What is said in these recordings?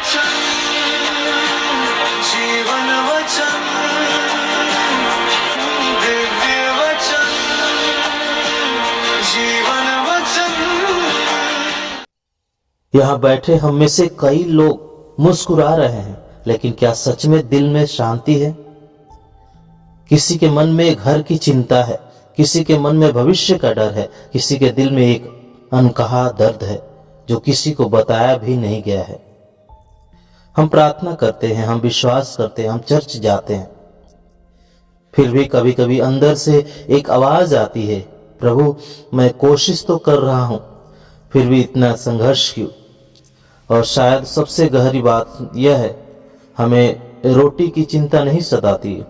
वचन, जीवन वचन, दिव्य वचन, जीवन वचन। यहाँ बैठे हम में से कई लोग मुस्कुरा रहे हैं, लेकिन क्या सच में दिल में शांति है? किसी के मन में घर की चिंता है, किसी के मन में भविष्य का डर है, किसी के दिल में एक अनकहा दर्द है जो किसी को बताया भी नहीं गया है। हम प्रार्थना करते हैं, हम विश्वास करते हैं, हम चर्च जाते हैं, फिर भी कभी कभी अंदर से एक आवाज आती है, प्रभु मैं कोशिश तो कर रहा हूं, फिर भी इतना संघर्ष क्यों? और शायद सबसे गहरी बात यह है, हमें रोटी की चिंता नहीं सताती,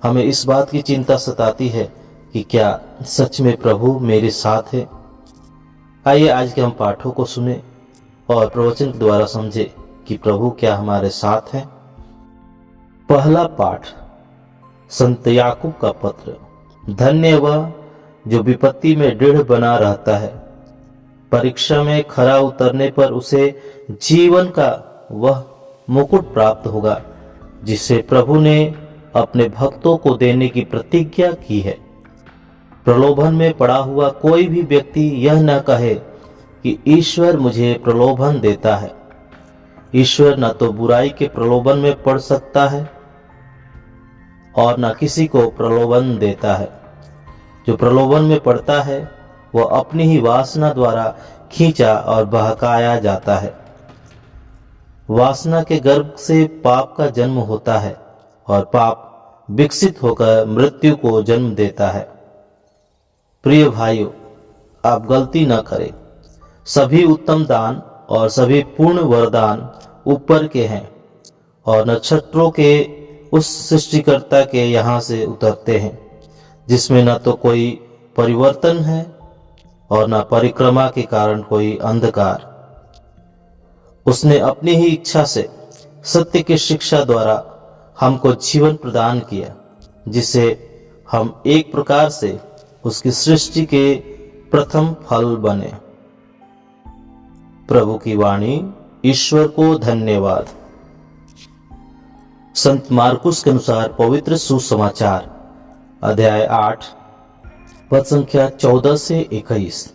हमें इस बात की चिंता सताती है कि क्या सच में प्रभु मेरे साथ है। आइए आज के हम पाठों को सुने और प्रवचन के द्वारा समझे कि प्रभु क्या हमारे साथ है। पहला पाठ, संत याकूब का पत्र। धन्य वह जो विपत्ति में दृढ़ बना रहता है, परीक्षा में खरा उतरने पर उसे जीवन का वह मुकुट प्राप्त होगा जिसे प्रभु ने अपने भक्तों को देने की प्रतिज्ञा की है। प्रलोभन में पड़ा हुआ कोई भी व्यक्ति यह न कहे कि ईश्वर मुझे प्रलोभन देता है। ईश्वर न तो बुराई के प्रलोभन में पड़ सकता है और न किसी को प्रलोभन देता है। जो प्रलोभन में पड़ता है वह अपनी ही वासना द्वारा खींचा और बहकाया जाता है। वासना के गर्भ से पाप का जन्म होता है और पाप विकसित होकर मृत्यु को जन्म देता है। प्रिय भाइयों, आप गलती न करें। सभी उत्तम दान और सभी पूर्ण वरदान ऊपर के हैं और नक्षत्रों के उस सृष्टिकर्ता के यहाँ से उतरते हैं, जिसमें न तो कोई परिवर्तन है और न परिक्रमा के कारण कोई अंधकार। उसने अपनी ही इच्छा से सत्य की शिक्षा द्वारा हमको जीवन प्रदान किया, जिसे हम एक प्रकार से उसकी सृष्टि के प्रथम फल बने। प्रभु की वाणी। ईश्वर को धन्यवाद। संत मार्कुस के अनुसार पवित्र सुसमाचार अध्याय 8 पद संख्या 14 से 21।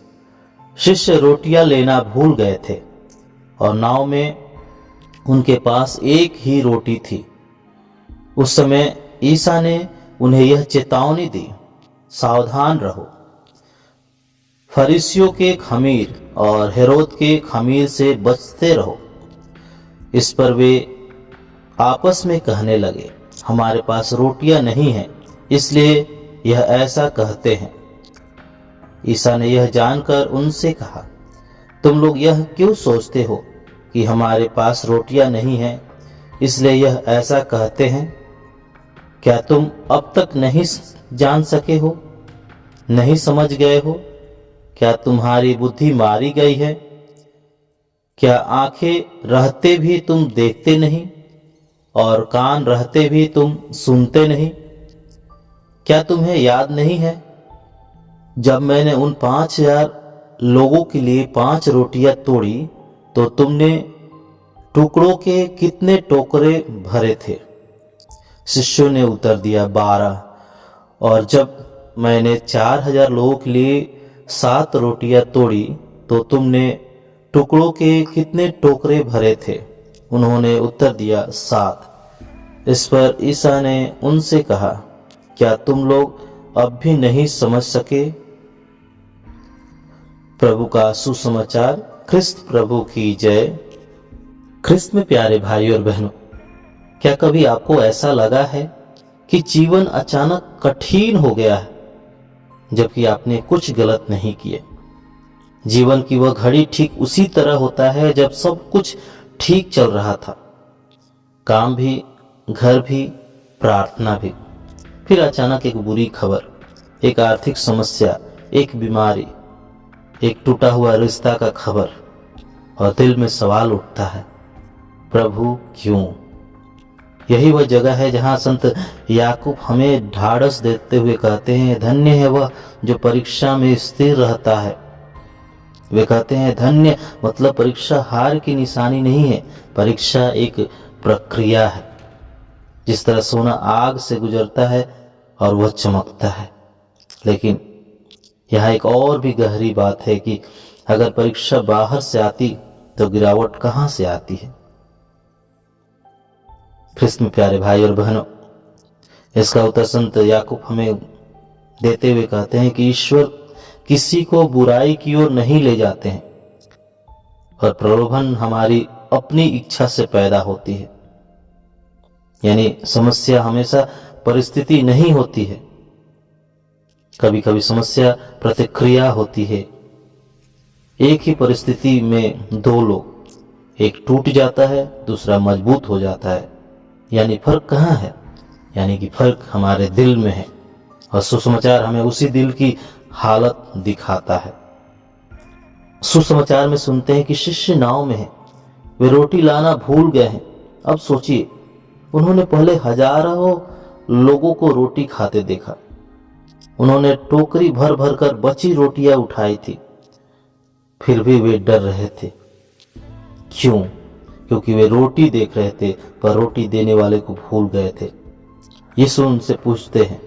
शिष्य रोटियां लेना भूल गए थे और नाव में उनके पास एक ही रोटी थी। उस समय ईसा ने उन्हें यह चेतावनी दी, सावधान रहो। फरीसियों के खमीर और हेरोद के खमीर से बचते रहो। इस पर वे आपस में कहने लगे, हमारे पास रोटियां नहीं हैं, इसलिए यह ऐसा कहते हैं। ईसा ने यह जानकर उनसे कहा, तुम लोग यह क्यों सोचते हो कि हमारे पास रोटियां नहीं हैं, इसलिए यह ऐसा कहते हैं? क्या तुम अब तक नहीं जान सके हो, नहीं समझ गए हो? क्या तुम्हारी बुद्धि मारी गई है? क्या आंखें रहते भी तुम देखते नहीं और कान रहते भी तुम सुनते नहीं? क्या तुम्हें याद नहीं है जब मैंने उन 5000 लोगों के लिए 5 रोटियां तोड़ी तो तुमने टुकड़ों के कितने टोकरे भरे थे? शिष्यों ने उत्तर दिया, 12। और जब मैंने 4000 लोगों के लिए 7 रोटियां तोड़ी तो तुमने टुकड़ों के कितने टोकरे भरे थे? उन्होंने उत्तर दिया, 7। इस पर ईसा ने उनसे कहा, क्या तुम लोग अब भी नहीं समझ सके? प्रभु का सुसमाचार। ख्रिस्त प्रभु की जय। ख्रिस्त में प्यारे भाई और बहनों, क्या कभी आपको ऐसा लगा है कि जीवन अचानक कठिन हो गया है जबकि आपने कुछ गलत नहीं किया? जीवन की वह घड़ी ठीक उसी तरह होता है जब सब कुछ ठीक चल रहा था, काम भी, घर भी, प्रार्थना भी। फिर अचानक एक बुरी खबर, एक आर्थिक समस्या, एक बीमारी, एक टूटा हुआ रिश्ता का खबर, और दिल में सवाल उठता है, प्रभु क्यों? यही वह जगह है जहां संत याकूब हमें ढाढ़स देते हुए कहते हैं, धन्य है वह जो परीक्षा में स्थिर रहता है, वे कहते हैं धन्य मतलब परीक्षा हार की निशानी नहीं है, परीक्षा एक प्रक्रिया है। जिस तरह सोना आग से गुजरता है और वह चमकता है, लेकिन यहाँ एक और भी गहरी बात है कि अगर परीक्षा बाहर से आती तो गिरावट कहाँ से आती है। ख्रिस्त में प्यारे भाई और बहनों, इसका उत्तर संत याकूब हमें देते हुए कहते हैं कि ईश्वर किसी को बुराई की ओर नहीं ले जाते हैं, और प्रलोभन हमारी अपनी इच्छा से पैदा होती है। यानी समस्या हमेशा परिस्थिति नहीं होती है, कभी कभी समस्या प्रतिक्रिया होती है। एक ही परिस्थिति में दो लोग, एक टूट जाता है, दूसरा मजबूत हो जाता है। यानी फर्क कहाँ है? यानी कि फर्क हमारे दिल में है, और सुसमाचार हमें उसी दिल की हालत दिखाता है। सुसमाचार में सुनते हैं कि शिष्य नाव में है, वे रोटी लाना भूल गए हैं। अब सोचिए, उन्होंने पहले हजारों लोगों को रोटी खाते देखा, उन्होंने टोकरी भर भर कर बची रोटियां उठाई थी, फिर भी वे डर रहे थे। क्यों? क्योंकि वे रोटी देख रहे थे पर रोटी देने वाले को भूल गए थे। यीशु उनसे पूछते हैं,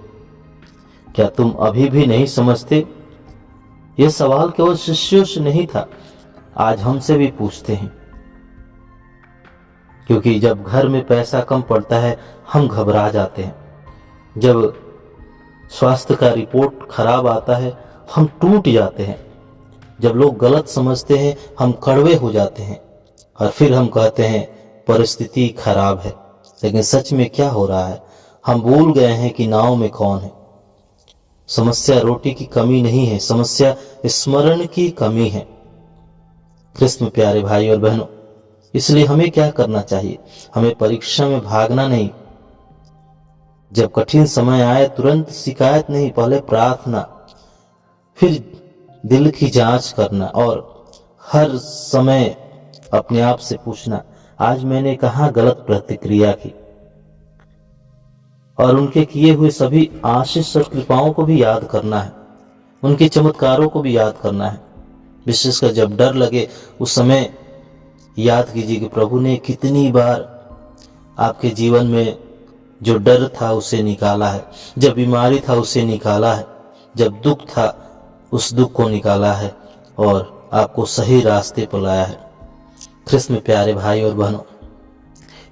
क्या तुम अभी भी नहीं समझते? यह सवाल केवल शिष्यों से नहीं था, आज हमसे भी पूछते हैं। क्योंकि जब घर में पैसा कम पड़ता है हम घबरा जाते हैं, जब स्वास्थ्य का रिपोर्ट खराब आता है हम टूट जाते हैं, जब लोग गलत समझते हैं हम कड़वे हो जाते हैं, और फिर हम कहते हैं परिस्थिति खराब है। लेकिन सच में क्या हो रहा है? हम भूल गए हैं कि नाव में कौन है। समस्या रोटी की कमी नहीं है, समस्या स्मरण की कमी है। ख्रिस्त में प्यारे भाई और बहनों, इसलिए हमें क्या करना चाहिए? हमें परीक्षा में भागना नहीं। जब कठिन समय आए तुरंत शिकायत नहीं, पहले प्रार्थना, फिर दिल की जांच करना, और हर समय अपने आप से पूछना, आज मैंने कहाँ गलत प्रतिक्रिया की? और उनके किए हुए सभी आशीष और कृपाओं को भी याद करना है, उनके चमत्कारों को भी याद करना है। विशेषकर जब डर लगे उस समय याद कीजिए कि प्रभु ने कितनी बार आपके जीवन में जो डर था उसे निकाला है, जब बीमारी था उसे निकाला है, जब दुख था उस दुख को निकाला है और आपको सही रास्ते पर लाया है। ख्रिस्त में प्यारे भाई और बहनों,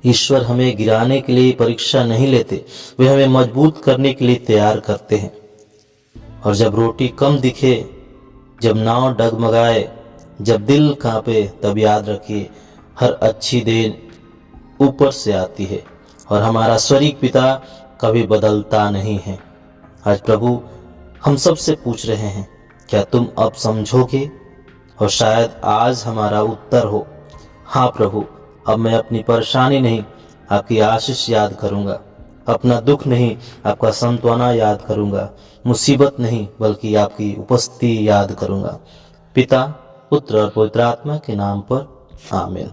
ईश्वर हमें गिराने के लिए परीक्षा नहीं लेते, वे हमें मजबूत करने के लिए तैयार करते हैं। और जब रोटी कम दिखे, जब नाव डगमगाए, जब दिल कांपे, तब याद रखिए हर अच्छी देन ऊपर से आती है और हमारा स्वर्गीय पिता कभी बदलता नहीं है। आज प्रभु हम सब से पूछ रहे हैं, क्या तुम अब समझोगे? और शायद आज हमारा उत्तर हो, हाँ प्रभु, अब मैं अपनी परेशानी नहीं आपकी आशीष याद करूंगा, अपना दुख नहीं आपका सांत्वना याद करूंगा, मुसीबत नहीं बल्कि आपकी उपस्थिति याद करूंगा। पिता, पुत्र और पवित्र आत्मा के नाम पर आमीन।